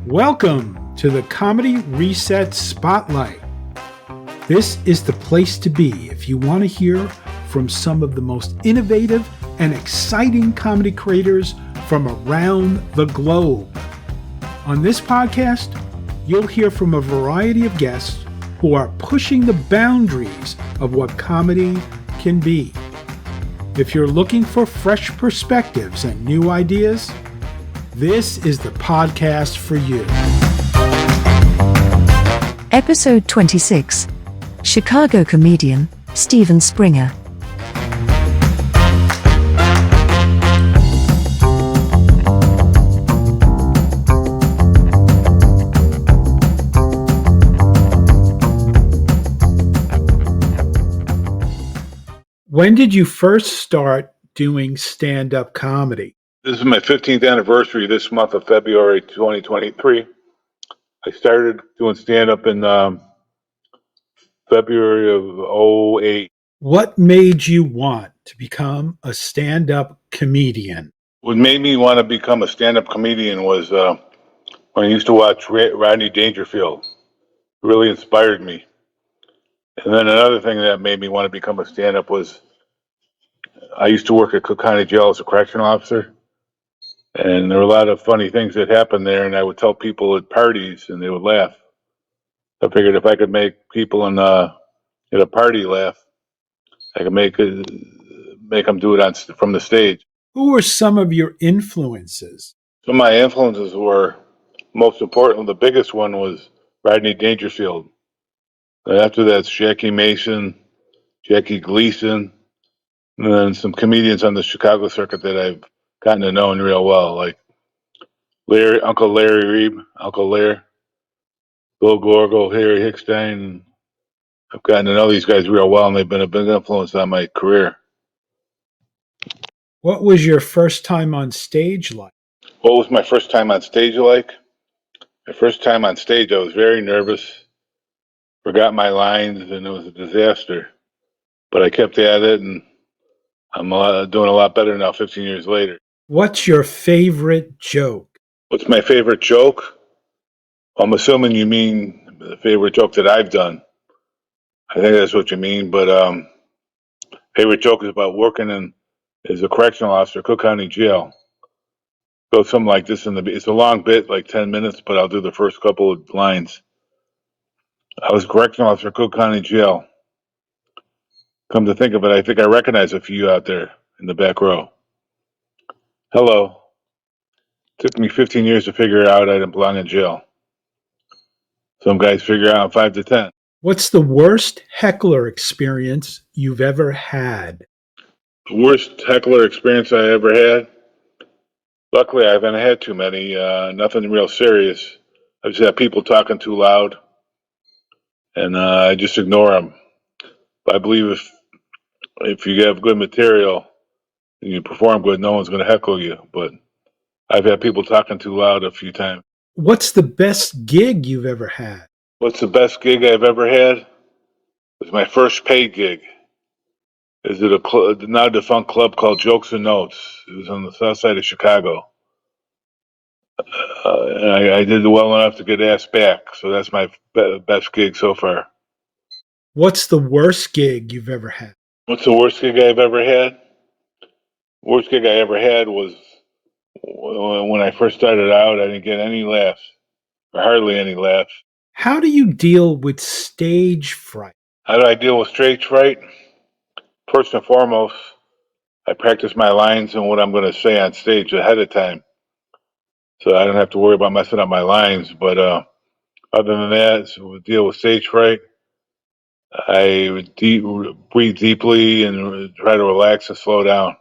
Welcome to the Comedy Reset Spotlight. This is the place to be if you want to hear from some of the most innovative and exciting comedy creators from around the globe. On this podcast, you'll hear from a variety of guests who are pushing the boundaries of what comedy can be. If you're looking for fresh perspectives and new ideas, this is the podcast for you. Episode 26. Chicago comedian, Steven Springer. When did you first start doing stand-up comedy? This is my 15th anniversary this month of February 2023. I started doing stand-up in February of 08. What made you want to become a stand-up comedian? What made me want to become a stand-up comedian was when I used to watch Rodney Dangerfield. It really inspired me. And then another thing that made me want to become a stand-up was I used to work at Cook County Jail as a correctional officer. And there were a lot of funny things that happened there, and I would tell people at parties, and they would laugh. I figured if I could make people at a party laugh, I could make them do it from the stage. Who were some of your influences? Some of my influences were, most important, the biggest one was Rodney Dangerfield. And after that's Jackie Mason, Jackie Gleason, and then some comedians on the Chicago circuit that I've gotten to know real well, like Uncle Larry Reeb, Uncle Lair, Bill Gorgo, Harry Hickstein. I've gotten to know these guys real well, and they've been a big influence on my career. What was your first time on stage like? What was my first time on stage like? My first time on stage, I was very nervous, forgot my lines, and it was a disaster. But I kept at it, and I'm doing a lot better now 15 years later. What's your favorite joke? What's my favorite joke? I'm assuming you mean the favorite joke that I've done. I think that's what you mean, but favorite joke is about working as a correctional officer, Cook County Jail. Goes something like this it's a long bit, like 10 minutes, but I'll do the first couple of lines. I was a correctional officer, Cook County Jail. Come to think of it, I think I recognize a few out there in the back row. Hello. Took me 15 years to figure out I didn't belong in jail. Some guys figure out in 5 to 10. What's the worst heckler experience you've ever had? The worst heckler experience I ever had? Luckily, I haven't had too many. Nothing real serious. I've just had people talking too loud, and I just ignore them. I believe if you have good material and you perform good, no one's going to heckle you. But I've had people talking too loud a few times. What's the best gig you've ever had? What's the best gig I've ever had? It was my first paid gig. It was at a now defunct club called Jokes and Notes. It was on the south side of Chicago. And I did well enough to get asked back. So that's my best gig so far. What's the worst gig you've ever had? What's the worst gig I've ever had? Worst gig I ever had was when I first started out. I didn't get any laughs, or hardly any laughs. How do you deal with stage fright? How do I deal with stage fright? First and foremost, I practice my lines and what I'm going to say on stage ahead of time, so I don't have to worry about messing up my lines. But other than that, to deal with stage fright, I would breathe deeply and try to relax and slow down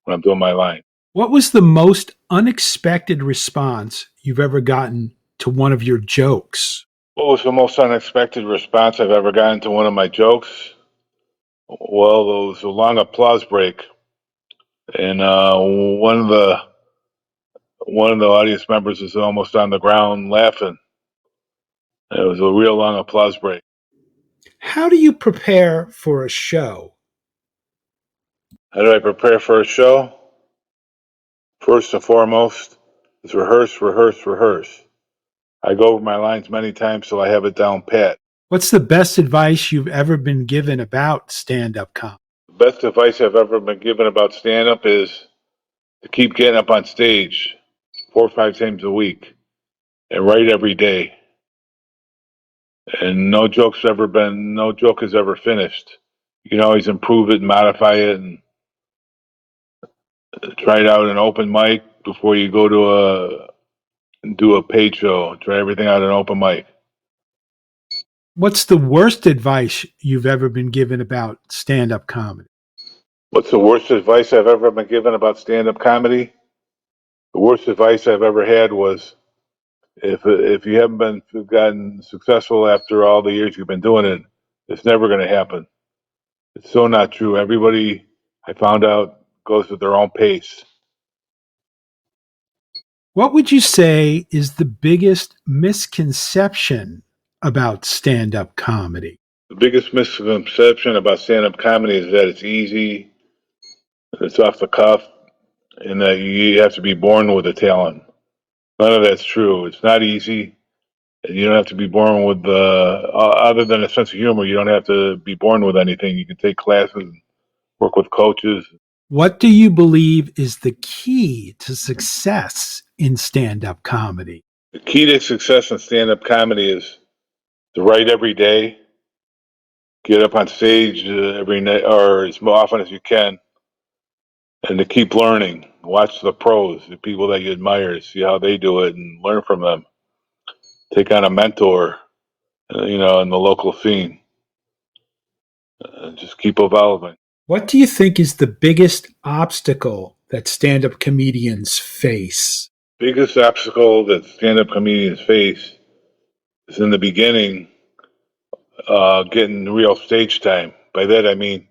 when I'm doing my line. What was the most unexpected response you've ever gotten to one of your jokes? What was the most unexpected response I've ever gotten to one of my jokes? Well, there was a long applause break, and one of the audience members was almost on the ground laughing. It was a real long applause break. How do you prepare for a show? How do I prepare for a show? First and foremost is rehearse, rehearse, rehearse. I go over my lines many times so I have it down pat. What's the best advice you've ever been given about stand-up comedy? The best advice I've ever been given about stand-up is to keep getting up on stage 4 or 5 times a week and write every day. And no joke has ever finished. You can always improve it and modify it and try it out in an open mic before you go to do a paid show. Try everything out in an open mic. What's the worst advice you've ever been given about stand-up comedy? What's the worst advice I've ever been given about stand-up comedy? The worst advice I've ever had was if you haven't gotten successful after all the years you've been doing it, it's never going to happen. It's so not true. Everybody, I found out, goes at their own pace. What would you say is the biggest misconception about stand-up comedy? The biggest misconception about stand-up comedy is that it's easy, it's off the cuff, and that you have to be born with a talent. None of that's true. It's not easy. You don't have to be born with, other than a sense of humor, you don't have to be born with anything. You can take classes, work with coaches. What do you believe is the key to success in stand-up comedy? The key to success in stand-up comedy is to write every day, get up on stage every night or as often as you can, and to keep learning. Watch the pros, the people that you admire, see how they do it, and learn from them. Take on a mentor, in the local scene. Just keep evolving. What do you think is the biggest obstacle that stand-up comedians face? Biggest obstacle that stand-up comedians face is in the beginning, getting real stage time. By that I mean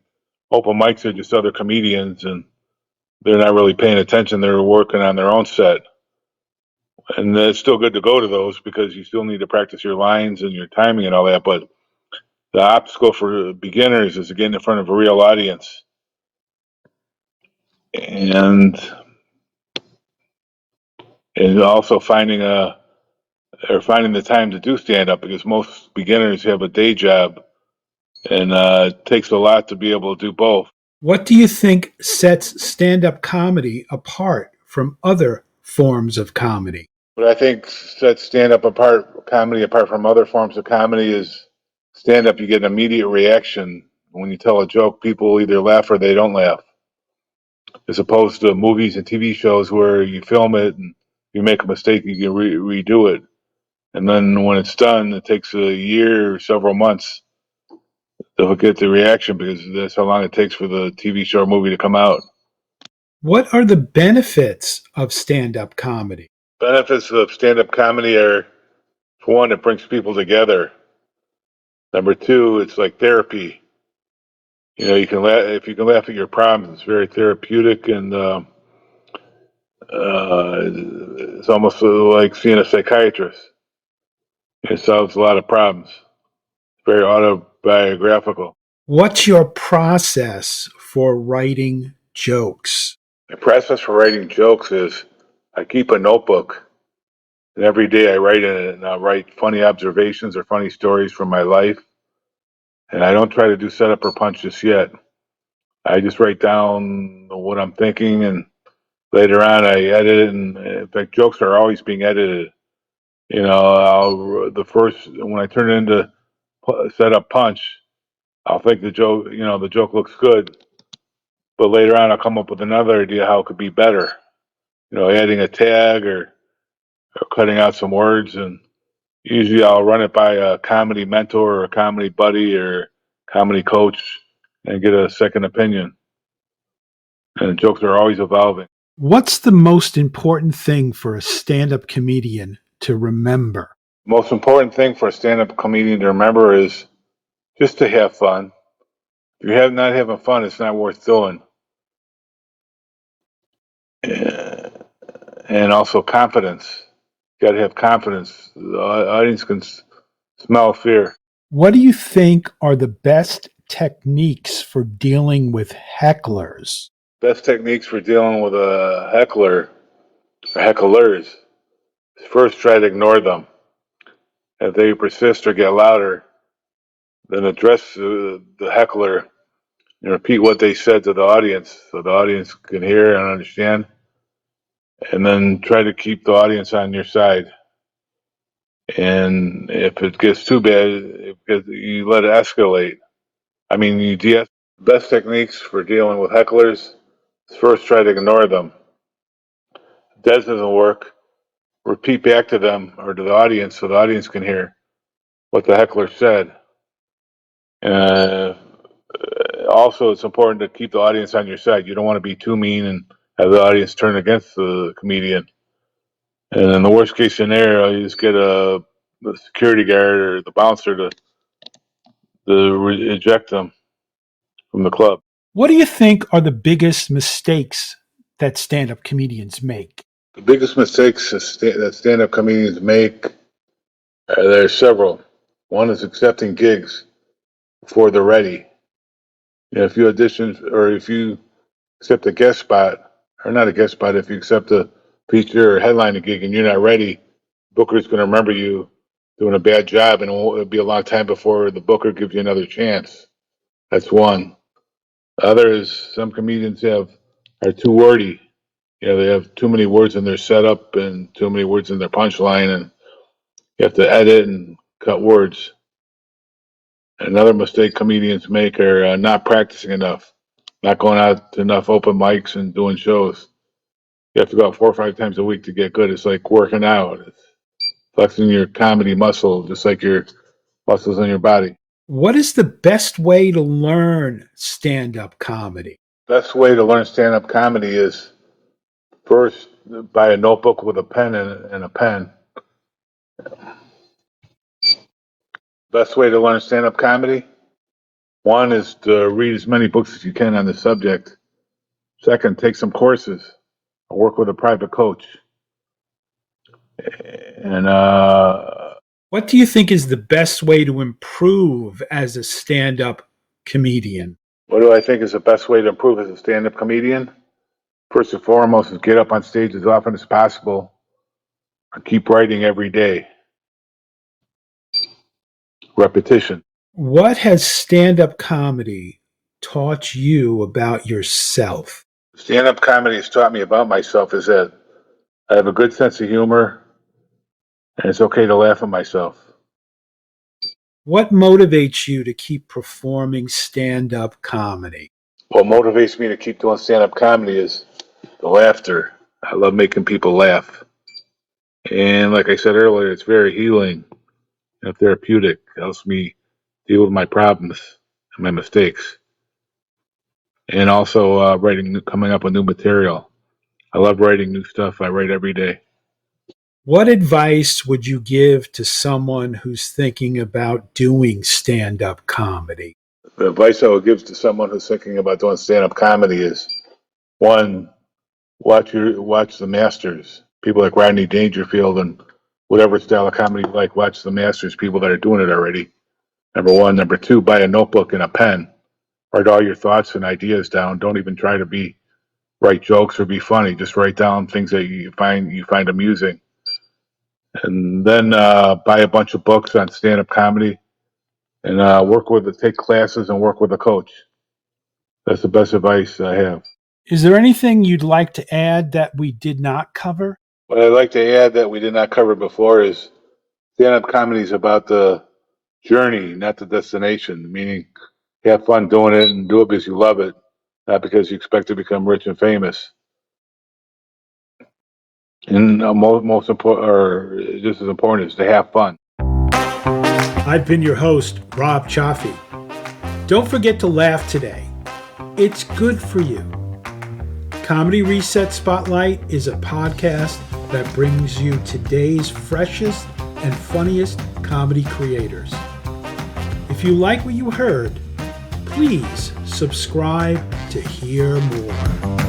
open mics are just other comedians and they're not really paying attention. They're working on their own set. And it's still good to go to those because you still need to practice your lines and your timing and all that. But the obstacle for beginners is getting in front of a real audience and also finding the time to do stand up because most beginners have a day job and it takes a lot to be able to do both. What do you think sets stand-up comedy apart from other forms of comedy? What I think sets comedy apart from other forms of comedy is stand up, you get an immediate reaction. When you tell a joke, people either laugh or they don't laugh. As opposed to movies and TV shows where you film it and you make a mistake, you can redo it. And then when it's done, it takes a year or several months to get the reaction because that's how long it takes for the TV show or movie to come out. What are the benefits of stand-up comedy? Benefits of stand-up comedy are, for one, it brings people together. Number two, it's like therapy. You can laugh if you can laugh at your problems. It's very therapeutic, and it's almost like seeing a psychiatrist. It solves a lot of problems. It's very autobiographical. What's your process for writing jokes? My process for writing jokes is I keep a notebook, and every day I write in it, and I'll write funny observations or funny stories from my life. And I don't try to do setup or punch just yet. I just write down what I'm thinking, and later on I edit it. And in fact, jokes are always being edited. When I turn it into setup punch, I'll think the joke looks good, but later on I'll come up with another idea how it could be better. Adding a tag or cutting out some words, and usually I'll run it by a comedy mentor or a comedy buddy or comedy coach and get a second opinion. And jokes are always evolving. What's the most important thing for a stand-up comedian to remember? The most important thing for a stand-up comedian to remember is just to have fun. If you're not having fun, it's not worth doing. And also confidence. You got to have confidence. The audience can smell fear. What do you think are the best techniques for dealing with hecklers? Best techniques for dealing with a heckler or hecklers is first try to ignore them. If they persist or get louder, then address the heckler and repeat what they said to the audience so the audience can hear and understand. And then try to keep the audience on your side. And if it gets too bad, you let it escalate. I mean, you de- best techniques for dealing with hecklers is first try to ignore them. If that doesn't work, repeat back to them or to the audience so the audience can hear what the heckler said. Uh, Also, it's important to keep the audience on your side. You don't want to be too mean and have the audience turn against the comedian. And in the worst case scenario, you just get the security guard or the bouncer to eject them from the club. What do you think are the biggest mistakes that stand-up comedians make? The biggest mistakes that stand-up comedians make, there are several. One is accepting gigs before they're ready. You know, if you audition or if you accept a guest spot, or not a guest spot, if you accept a feature or headline gig and you're not ready, Booker's going to remember you doing a bad job, and it'll be a long time before the Booker gives you another chance. That's one. The other is some comedians are too wordy. You know, they have too many words in their setup and too many words in their punchline, and you have to edit and cut words. Another mistake comedians make are not practicing enough, not going out to enough open mics and doing shows. You have to go out 4 or 5 times a week to get good. It's like working out. It's flexing your comedy muscle, just like your muscles in your body. What is the best way to learn stand-up comedy? Best way to learn stand-up comedy is first buy a notebook with a pen and a pen. Best way to learn stand-up comedy, one is to read as many books as you can on the subject. Second, take some courses or work with a private coach. And What do you think is the best way to improve as a stand-up comedian? what do I think is the best way to improve as a stand-up comedian? First and foremost is get up on stage as often as possible and keep writing every day. Repetition. What has stand-up comedy taught you about yourself? Stand-up comedy has taught me about myself is that I have a good sense of humor and it's okay to laugh at myself. What motivates you to keep performing stand-up comedy? What motivates me to keep doing stand-up comedy is the laughter. I love making people laugh. And like I said earlier, it's very healing and therapeutic. It helps me deal with my problems and my mistakes. And also coming up with new material. I love writing new stuff. I write every day. What advice would you give to someone who's thinking about doing stand-up comedy? The advice I would give to someone who's thinking about doing stand-up comedy is, one, watch the masters, people like Rodney Dangerfield and whatever style of comedy you like. Watch the masters, people that are doing it already. Number one. Number two, buy a notebook and a pen. Write all your thoughts and ideas down. Don't even try to write jokes or be funny. Just write down things that you find amusing. And then buy a bunch of books on stand-up comedy and take classes and work with a coach. That's the best advice I have. Is there anything you'd like to add that we did not cover? What I'd like to add that we did not cover before is stand-up comedy is about the journey, not the destination, meaning have fun doing it and do it because you love it, not because you expect to become rich and famous. And most important, or just as important, is to have fun. I've been your host, Rob Chaffee. Don't forget to laugh today. It's good for you. Comedy Reset Spotlight is a podcast that brings you today's freshest and funniest comedy creators. If you like what you heard, please subscribe to hear more.